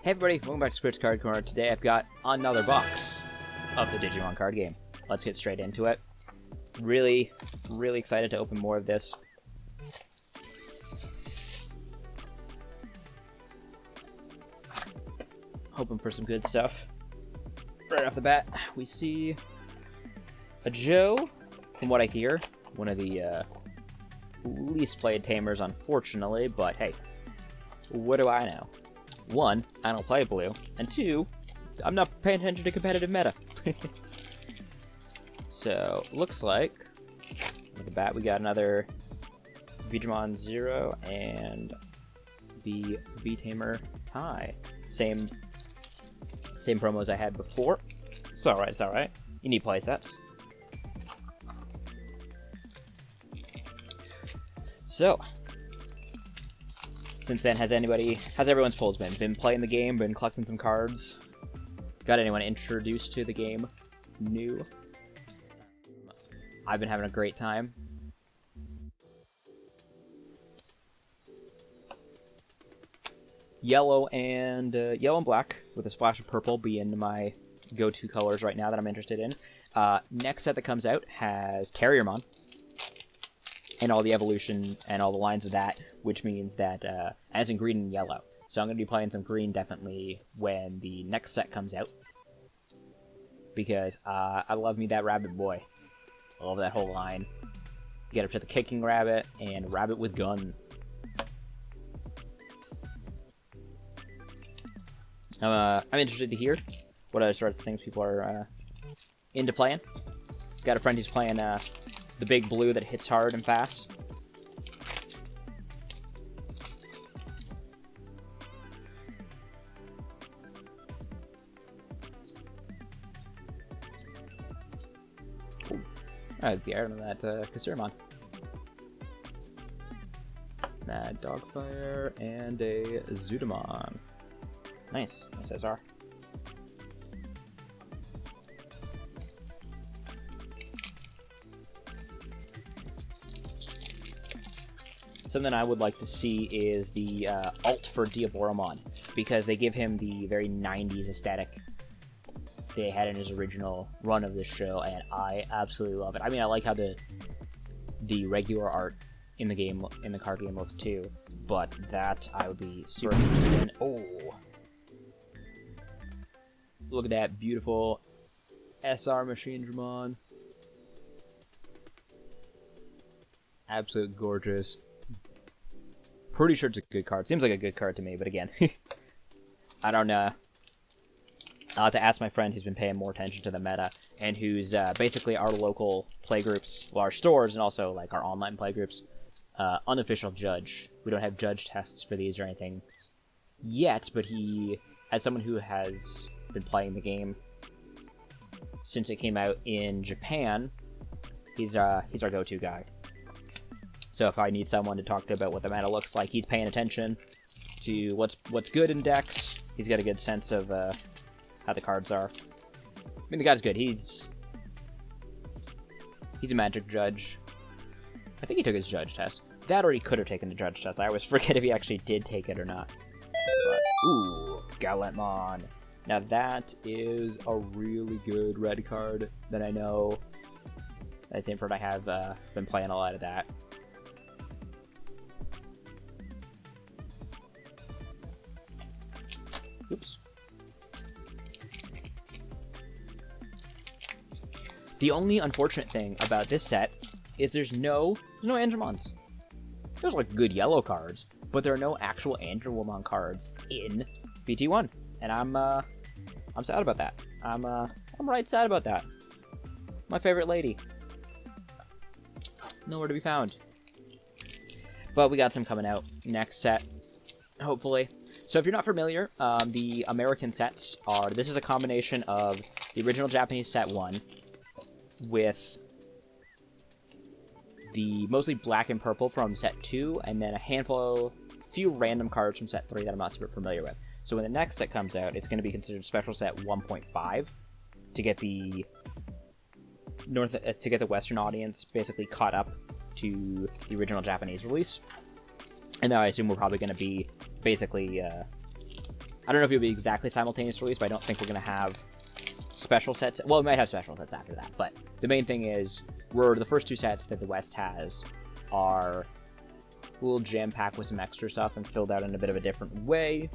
Hey everybody, welcome back to Squid's Card Corner. Today I've got another box of the Digimon card game. Let's get straight into it. Really excited to open more of this. Hoping for some good stuff. Right off the bat, we see a Joe, from what I hear. One of the least played tamers, unfortunately, but hey, what do I know? One, I don't play blue, and two, I'm not paying attention to competitive meta. So, looks like, with the bat, we got another Digimon 0 and the B-Tamer tie. Same promos I had before. It's alright. You need playsets. So, since then, has everyone's polls been playing the game, been collecting some cards? Got anyone introduced to the game new? I've been having a great time. Yellow and black with a splash of purple being my go-to colors right now that I'm interested in. Next set that comes out has Terriermon and all the evolution and all the lines of that, which means that as in green and yellow. So I'm going to be playing some green definitely when the next set comes out, because I love me that rabbit boy. I love that whole line. Get up to the kicking rabbit and rabbit with gun. I'm interested to hear what other sorts of things people are into playing. Got a friend who's playing the big blue that hits hard and fast. I like the art on that Kasirmon. Mad Dogfire and a Zudamon. Nice SR. Something I would like to see is the alt for Diaboromon, because they give him the very 90s aesthetic they had in his original run of this show, and I absolutely love it. I mean, I like how the regular art in the game, in the card game, looks too, but that I would be super interested in. Oh, look at that beautiful SR Machine Dramon. Absolute gorgeous. Pretty sure it's a good card. Seems like a good card to me, but again, I don't know. I'll have to ask my friend who's been paying more attention to the meta, and who's basically our local playgroups, well, our stores, and also like our online playgroups, unofficial judge. We don't have judge tests for these or anything yet, but he, as someone who has been playing the game since it came out in Japan, he's our go-to guy. So if I need someone to talk to about what the meta looks like, he's paying attention to what's good in decks. He's got a good sense of how the cards are. I mean, the guy's good. He's a magic judge. I think he took his judge test. That, or he could have taken the judge test. I always forget if he actually did take it or not. But, ooh, Gallantmon. Now that is a really good red card that I know. That same friend I have been playing a lot of that. Oops. The only unfortunate thing about this set is there's no Andromons. There's like good yellow cards, but there are no actual Andromon cards in BT1, and I'm sad about that. I'm right sad about that. My favorite lady, nowhere to be found. But we got some coming out next set, hopefully. So if you're not familiar, the American sets are, this is a combination of the original Japanese set 1 with the mostly black and purple from set 2, and then a few random cards from set 3 that I'm not super familiar with. So when the next set comes out, it's going to be considered special set 1.5 to get the Western audience basically caught up to the original Japanese release. And then I assume we're probably going to be basically I don't know if it'll be exactly simultaneous release, but I don't think we're going to have special sets. Well, we might have special sets after that, but the main thing is the first 2 sets that the West has are a little jam-packed with some extra stuff and filled out in a bit of a different way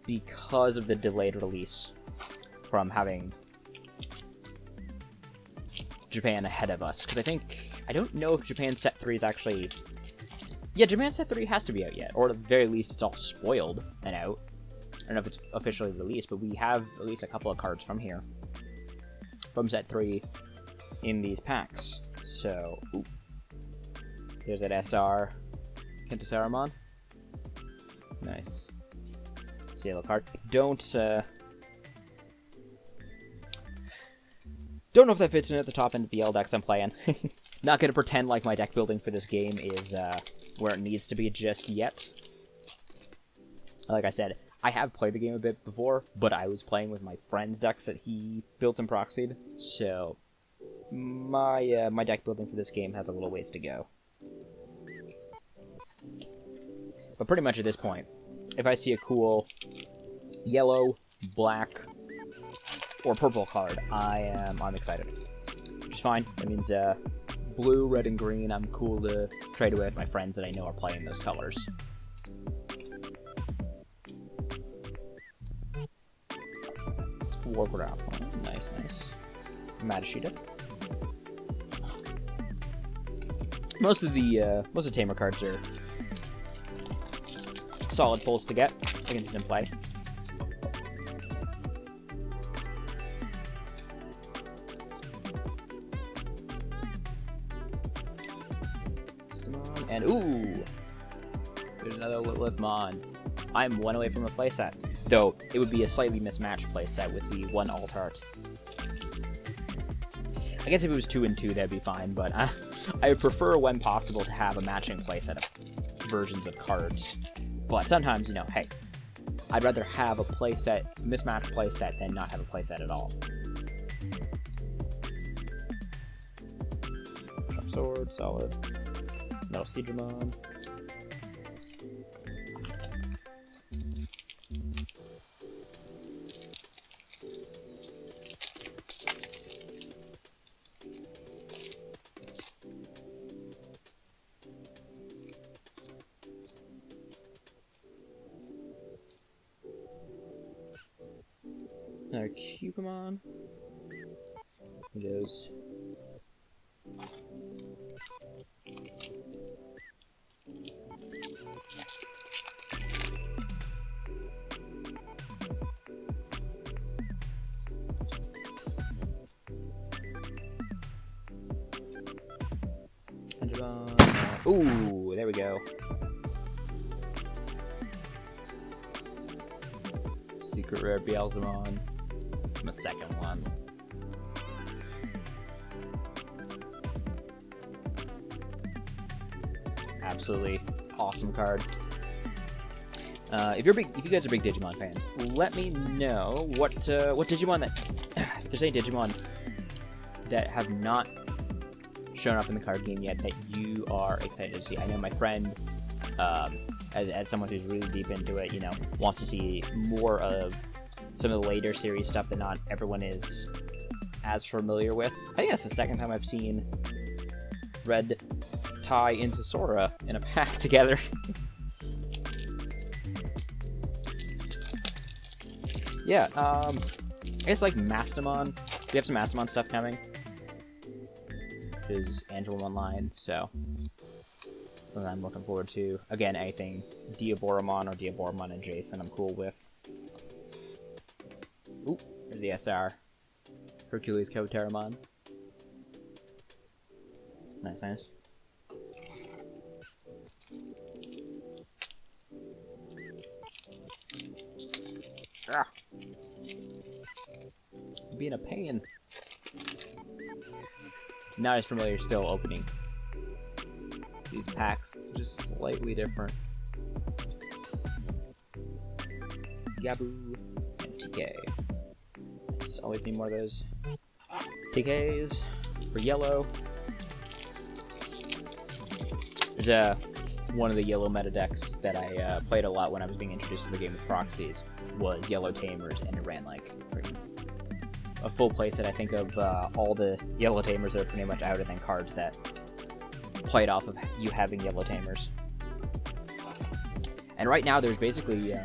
because of the delayed release from having Japan ahead of us. Because I don't know if Japan Set 3 is actually... Yeah, Japan Set 3 has to be out yet, or at the very least it's all spoiled and out. I don't know if it's officially released, but we have at least a couple of cards from here. From Set 3 in these packs. So, ooh. There's that SR Kentasaramon. Nice. Sale card. Don't know if that fits in at the top end of the L decks I'm playing. Not gonna pretend like my deck building for this game is where it needs to be just yet. Like I said, I have played the game a bit before, but I was playing with my friend's decks that he built and proxied, so my deck building for this game has a little ways to go. But pretty much at this point, if I see a cool yellow, black, or purple card, I'm excited. Which is fine. That means blue, red, and green I'm cool to trade away with my friends that I know are playing those colors. Warcraft. Oh, nice, nice. Madashita. Most of the Tamer cards are solid pulls to get against in play. And ooh, there's another Litlimon. I'm 1 away from a playset, though it would be a slightly mismatched playset with the 1 alt art. I guess if it was 2 and 2, that'd be fine, but I would prefer, when possible, to have a matching playset of versions of cards. But sometimes, you know, hey, I'd rather have a mismatched playset than not have a playset at all. Sharp Sword, solid. Metal Digimon. Another Cubamon. Those. Ooh, there we go. Secret Rare Beelzemon. My second one. Absolutely awesome card. If you guys are big Digimon fans, let me know what Digimon that if there's any Digimon that have not shown up in the card game yet that you are excited to see. I know my friend, as someone who's really deep into it, you know, wants to see more of some of the later series stuff that not everyone is as familiar with. I think that's the second time I've seen Red tie into Sora in a pack together. Yeah, I guess like Mastamon. We have some Mastamon stuff coming. Which is Angela Online, so something I'm looking forward to. Again, anything Diaboromon or Diaboromon adjacent I'm cool with. Ooh, there's the SR. Hercules Koteramon. Nice, nice. Ah. Being a pain. Not as familiar still opening these packs, just slightly different. Gabu and TK. Nice. Always need more of those TKs for yellow. There's a one of the yellow meta decks that I played a lot when I was being introduced to the game with proxies was yellow tamers, and it ran like a full playset, I think, of all the yellow tamers that are pretty much out, and then cards that played off of you having yellow tamers. And right now, there's basically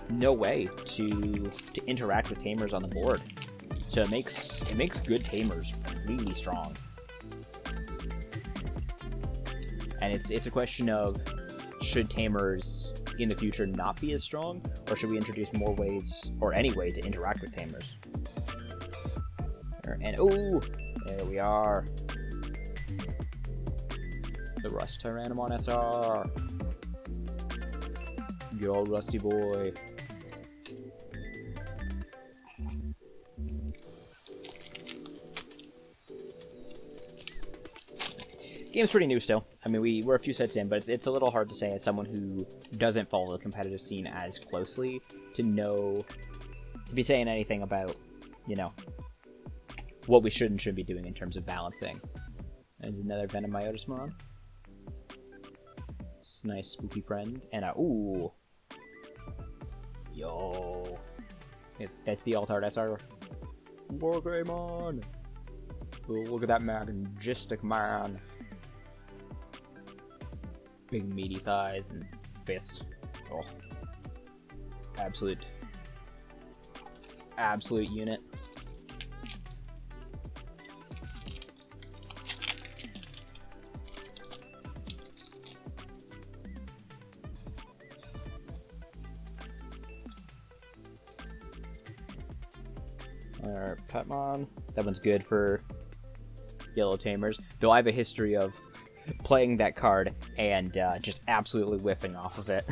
no way to interact with tamers on the board, so it makes good tamers really strong. And it's a question of, should tamers in the future not be as strong, or should we introduce more ways, or any way, to interact with tamers? And oh, there we are. The Rust Tyrannomon SR. Good old Rusty boy. Game's pretty new still. I mean, we're a few sets in, but it's a little hard to say as someone who doesn't follow the competitive scene as closely to be saying anything about, you know, what we should and shouldn't be doing in terms of balancing. There's another Venom Myotismon. It's a nice spooky friend. And ooh. Yo. That's the Altart SR. Wargreymon. Oh, look at that majestic man. Big meaty thighs and fist. Oh. Absolute unit. Alright, Petmon. That one's good for yellow tamers. Though I have a history of playing that card and just absolutely whiffing off of it.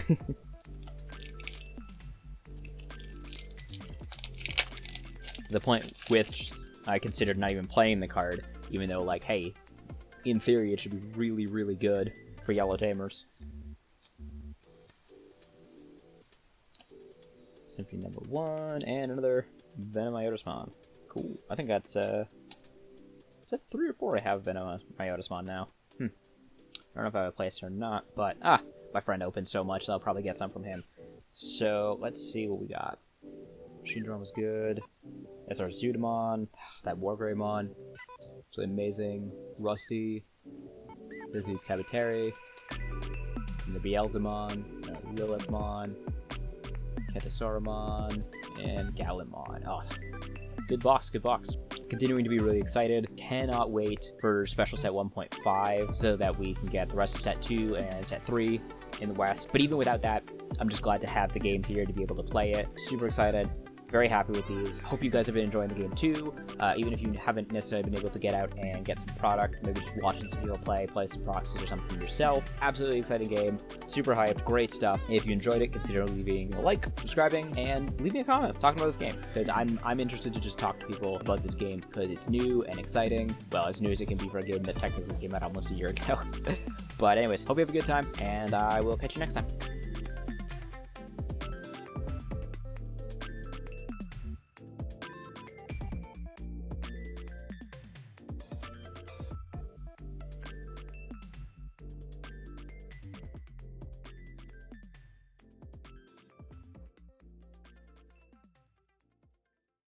The point which I considered not even playing the card, even though, like, hey, in theory it should be really, really good for yellow tamers. Symphony number 1, and another Venom Myotismon. Cool. I think that's, is that 3 or 4 I have Venom Myotismon now? I don't know if I have a place or not, but, my friend opened so much, so I'll probably get some from him. So, let's see what we got. Machine Drum was good. SR Zudamon, that Wargreymon, it's really amazing. Rusty, Hercules Cabateri, the Beelzemon, Lilithmon, Cathasauromon, and Gallantmon. Oh, good box, good box. Continuing to be really excited. Cannot wait for Special Set 1.5 so that we can get the rest of Set 2 and Set 3 in the West. But even without that, I'm just glad to have the game here to be able to play it. Super excited. Very happy with these. Hope you guys have been enjoying the game too. Even if you haven't necessarily been able to get out and get some product, maybe just watching some people play some proxies or something yourself. Absolutely exciting game. Super hyped. Great stuff. If you enjoyed it, consider leaving a like, subscribing, and leaving a comment talking about this game. Because I'm interested to just talk to people about this game because it's new and exciting. Well, as new as it can be for a game that technically came out almost a year ago. But anyways, hope you have a good time, and I will catch you next time.